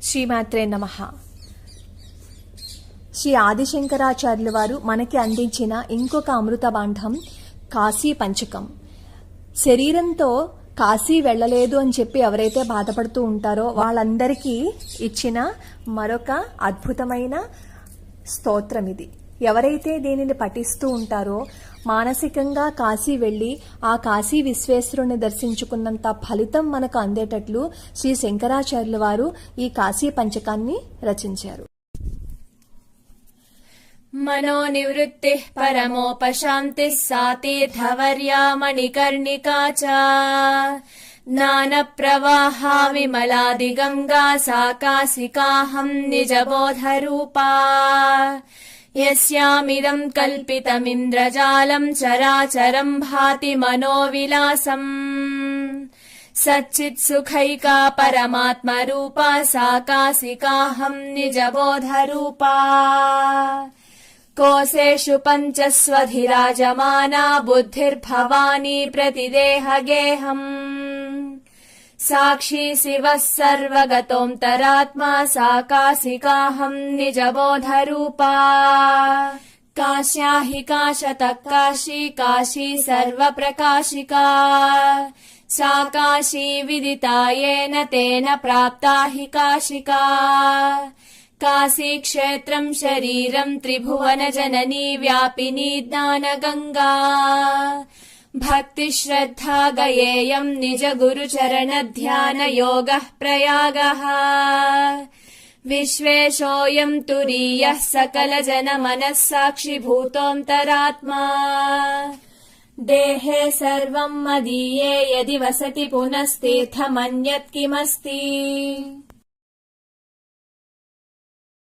శ్రీమాత్రే నమః. శ్రీ ఆదిశంకరాచార్యుల వారు మనకి అందించిన ఇంకొక అమృత బాండం కాశీ పంచకం. శరీరంతో కాశీ వెళ్ళలేదు అని చెప్పి ఎవరైతే బాధపడుతూ ఉంటారో వాళ్ళందరికీ ఇచ్చిన మరొక అద్భుతమైన స్తోత్రం ఇది. ఎవరైతే దీనిని పఠిస్తూ ఉంటారో మానసికంగా కాశీ వెళ్లి ఆ కాశీ విశ్వేశ్వరుని దర్శించుకున్నంత ఫలితం మనకు అందేటట్లు శ్రీ శంకరాచార్యుల వారు ఈ కాశీ పంచకాన్ని రచించారు. మనోనివృత్తి పరమోపశాంతి సా తీర్థవర్యా మణికర్ణికా చ జ్ఞాన ప్రవాహా విమలాదిగంగా సా కాశికాహం నిజబోధరూపా యస్యామిదం కల్పితమింద్రజాలం చరాచరం భాతి మనోవిలాసం సచ్చిత్ సుఖైకా పరమాత్మరూపా సా కాశికాహం నిజబోధరూపా కోశేషు పంచస్వధిరాజమానా బుద్ధిర్భవానీ ప్రతిదేహగేహం సాక్షి శివః సర్వగతోంతరాత్మా సా కాశికాహం నిజబోధరూపా కాశ్యా హి కాశతః కాశీ కాశీ సర్వప్రకాశికా సా కాశీ విదితా యేన తేన ప్రాప్తా హి కాశికా కాశీ క్షేత్రం శరీరం త్రిభువన జననీ వ్యాపినీ జ్ఞానగంగా భక్తి శ్రద్ధా గయేయం నిజ గురు చరణ ధ్యాన యోగః ప్రయాగః విశ్వేశోయం తురీయః సకల జన మనః సాక్షిభూతోంతరాత్మా దేహే సర్వం మదీయే యది వసతి పునస్తీర్థమన్యత్ కిమస్తి.